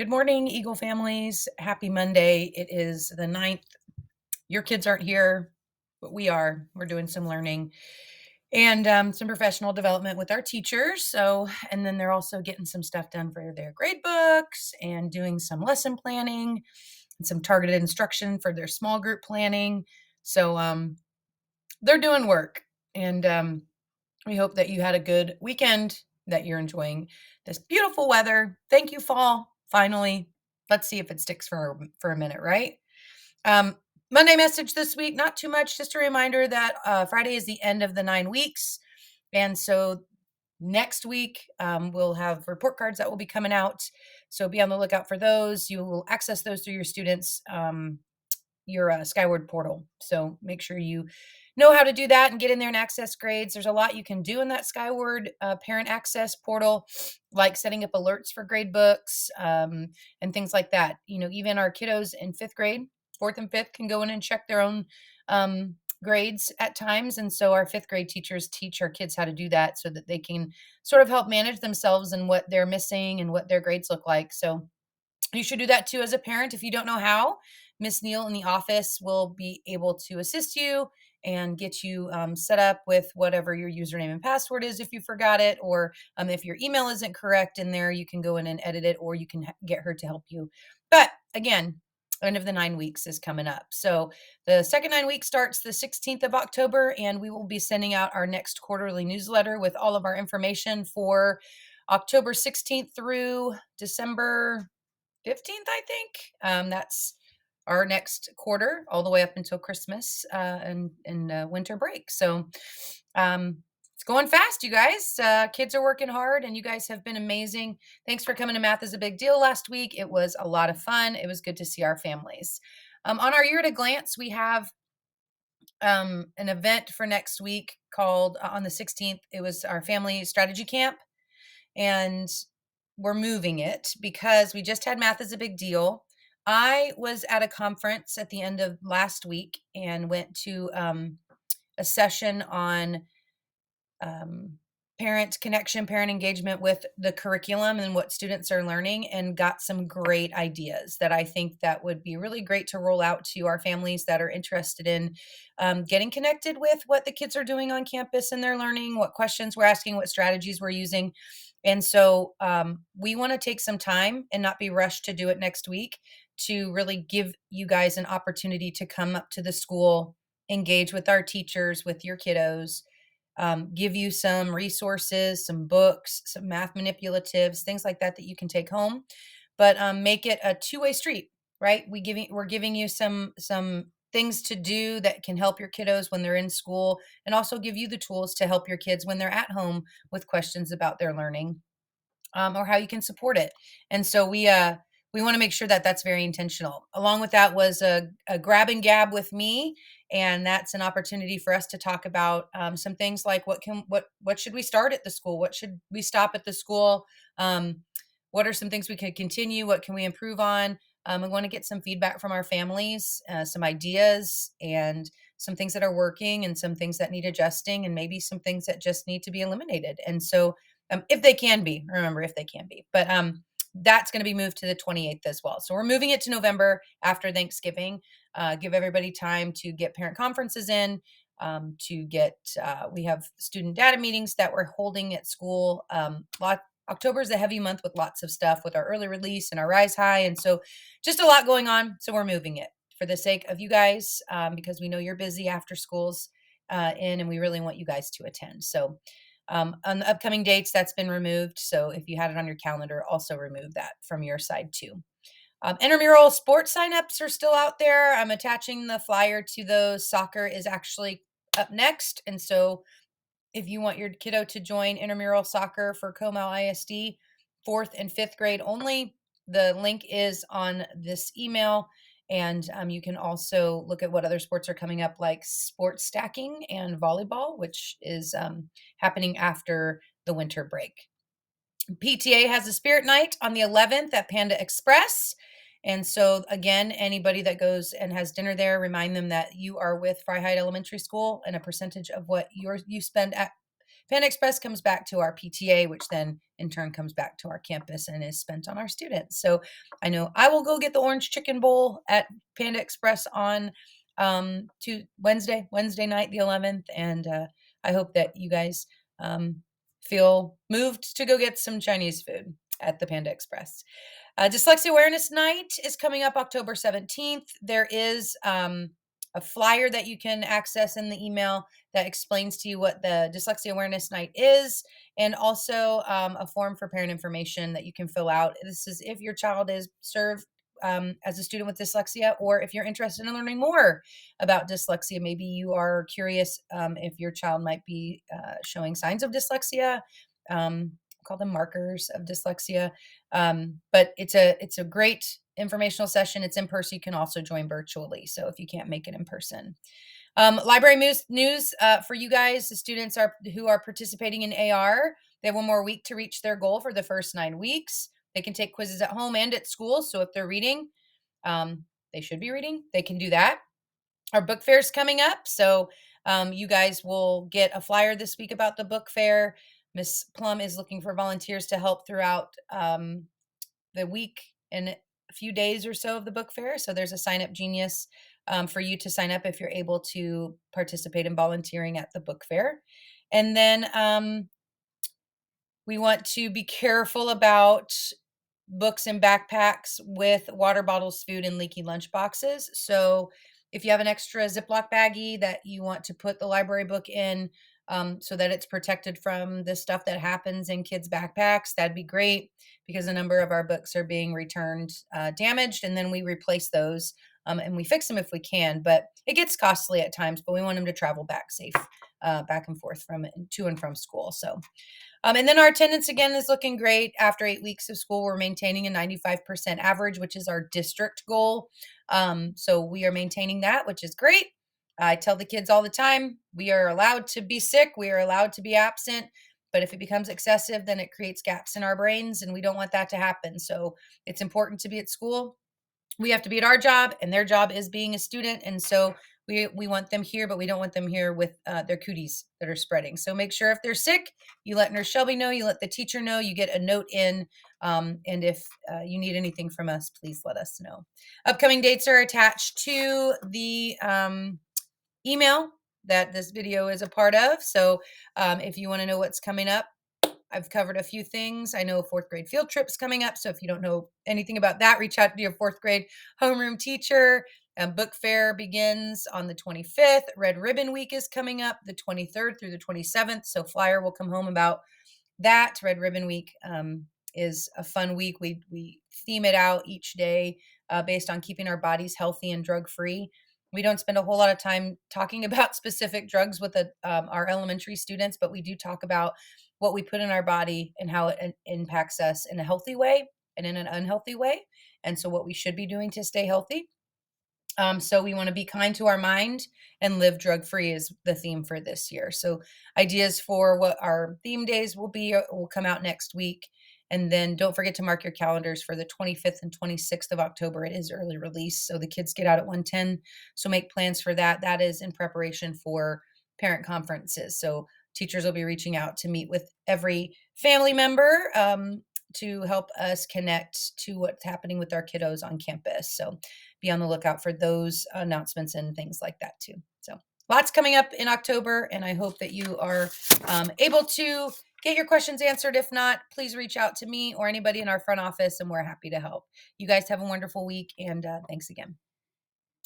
Good morning, Eagle families. Happy Monday. It is the 9th. Your kids aren't here, but we are. We're doing some learning and some professional development with our teachers. And then they're also getting some stuff done for their grade books and doing some lesson planning and some targeted instruction for their small group planning. So they're doing work. And we hope that you had a good weekend, that you're enjoying this beautiful weather. Thank you, fall. Finally, let's see if it sticks for a minute, right? Um, Monday message this week, not too much. Just a reminder that Friday is the end of the 9 weeks, and so next week we'll have report cards that will be coming out. So be on the lookout for those. You will access those through your students. Your Skyward portal. So make sure you know how to do that and get in there and access grades. There's a lot you can do in that Skyward parent access portal, like setting up alerts for grade books and things like that. Even our kiddos in fifth grade, fourth and fifth, can go in and check their own grades at times. And so our fifth grade teachers teach our kids how to do that so that they can sort of help manage themselves and what they're missing and what their grades look like. So you should do that too as a parent. If you don't know how, Miss Neal in the office will be able to assist you and get you set up with whatever your username and password is if you forgot it, or if your email isn't correct in there, you can go in and edit it, or you can get her to help you. But again, end of the 9 weeks is coming up. So the second 9 week starts the 16th of October, and we will be sending out our next quarterly newsletter with all of our information for October 16th through December 15th, I think. That's our next quarter, all the way up until Christmas and winter break. So it's going fast, you guys. Kids are working hard, and you guys have been amazing. Thanks for coming to Math is a Big Deal last week. It was a lot of fun. It was good to see our families. On our year at a glance, we have an event for next week called on the 16th. It was our family strategy camp, and we're moving it because we just had Math is a Big Deal. I was at a conference at the end of last week and went to a session on um, parent connection, parent engagement with the curriculum and what students are learning, and got some great ideas that I think that would be really great to roll out to our families that are interested in getting connected with what the kids are doing on campus and their learning, what questions we're asking, what strategies we're using. And so we want to take some time and not be rushed to do it next week, to really give you guys an opportunity to come up to the school, engage with our teachers, with your kiddos, give you some resources, some books, some math manipulatives, things like that that you can take home, but make it a two-way street, right? We're giving you some things to do that can help your kiddos when they're in school, and also give you the tools to help your kids when they're at home with questions about their learning, or how you can support it. And so we want to make sure that that's very intentional. Along with that was a grab and gab with me, and that's an opportunity for us to talk about some things like what should we start at the school, what should we stop at the school, um, what are some things we could continue, what can we improve on. We want to get some feedback from our families, some ideas, and some things that are working, and some things that need adjusting, and maybe some things that just need to be eliminated. And so if they can be, remember, if they can be. But that's going to be moved to the 28th as well. So we're moving it to November after Thanksgiving. Give everybody time to get parent conferences in, we have student data meetings that we're holding at school. October is a heavy month with lots of stuff with our early release and our Rise High. And so just a lot going on. So we're moving it for the sake of you guys, because we know you're busy after school's and we really want you guys to attend. So on the upcoming dates, that's been removed. So if you had it on your calendar, also remove that from your side too. Intramural sports signups are still out there. I'm attaching the flyer to those. Soccer is actually up next. And so if you want your kiddo to join intramural soccer for Comal ISD, fourth and fifth grade only, the link is on this email. And you can also look at what other sports are coming up, like sports stacking and volleyball, which is happening after the winter break. PTA has a spirit night on the 11th at Panda Express. And so again, anybody that goes and has dinner there, remind them that you are with Fryhide Elementary School, and a percentage of what you spend at Panda Express comes back to our PTA, which then in turn comes back to our campus and is spent on our students. So I know I will go get the orange chicken bowl at Panda Express on to Wednesday night, the 11th. And I hope that you guys feel moved to go get some Chinese food at the Panda Express. Dyslexia Awareness Night is coming up October 17th. There is a flyer that you can access in the email that explains to you what the Dyslexia Awareness Night is, and also a form for parent information that you can fill out. This is if your child is served as a student with dyslexia, or if you're interested in learning more about dyslexia. Maybe you are curious if your child might be showing signs of dyslexia. Call them markers of dyslexia. But it's a great informational session. It's in person. You can also join virtually. So if you can't make it in person. Library news for you guys, the students who are participating in AR, they have one more week to reach their goal for the first 9 weeks. They can take quizzes at home and at school. So if they're reading, they should be reading. They can do that. Our book fair is coming up. So you guys will get a flyer this week about the book fair. Miss Plum is looking for volunteers to help throughout the week and a few days or so of the book fair. So there's a sign up genius for you to sign up if you're able to participate in volunteering at the book fair. And then we want to be careful about books and backpacks with water bottles, food, and leaky lunch boxes. So if you have an extra Ziploc baggie that you want to put the library book in so that it's protected from the stuff that happens in kids' backpacks, that'd be great, because a number of our books are being returned damaged, and then we replace those and we fix them if we can. But it gets costly at times, but we want them to travel back safe, back and forth to and from school. So and then our attendance again is looking great. After 8 weeks of school, we're maintaining a 95% average, which is our district goal. So we are maintaining that, which is great. I tell the kids all the time, we are allowed to be sick. We are allowed to be absent. But if it becomes excessive, then it creates gaps in our brains, and we don't want that to happen. So it's important to be at school. We have to be at our job, and their job is being a student. And so we want them here, but we don't want them here with their cooties that are spreading. So make sure if they're sick, you let Nurse Shelby know, you let the teacher know, you get a note in. And if you need anything from us, please let us know. Upcoming dates are attached to the email that this video is a part of. So if you want to know what's coming up, I've covered a few things. I know a 4th grade field trip's coming up. So if you don't know anything about that, reach out to your 4th grade homeroom teacher. Book fair begins on the 25th. Red Ribbon Week is coming up the 23rd through the 27th. So flyer will come home about that. Red Ribbon Week is a fun week. We theme it out each day based on keeping our bodies healthy and drug-free. We don't spend a whole lot of time talking about specific drugs with our elementary students, but we do talk about what we put in our body and how it impacts us in a healthy way and in an unhealthy way. And so what we should be doing to stay healthy. So we want to be kind to our mind and live drug-free is the theme for this year. So ideas for what our theme days will be will come out next week. And then don't forget to mark your calendars for the 25th and 26th of October. It is early release, so the kids get out at 1:10. So make plans for that. That is in preparation for parent conferences. So teachers will be reaching out to meet with every family member to help us connect to what's happening with our kiddos on campus. So be on the lookout for those announcements and things like that too. So lots coming up in October, and I hope that you are able to get your questions answered. If not, please reach out to me or anybody in our front office, and we're happy to help. You guys have a wonderful week, and thanks again.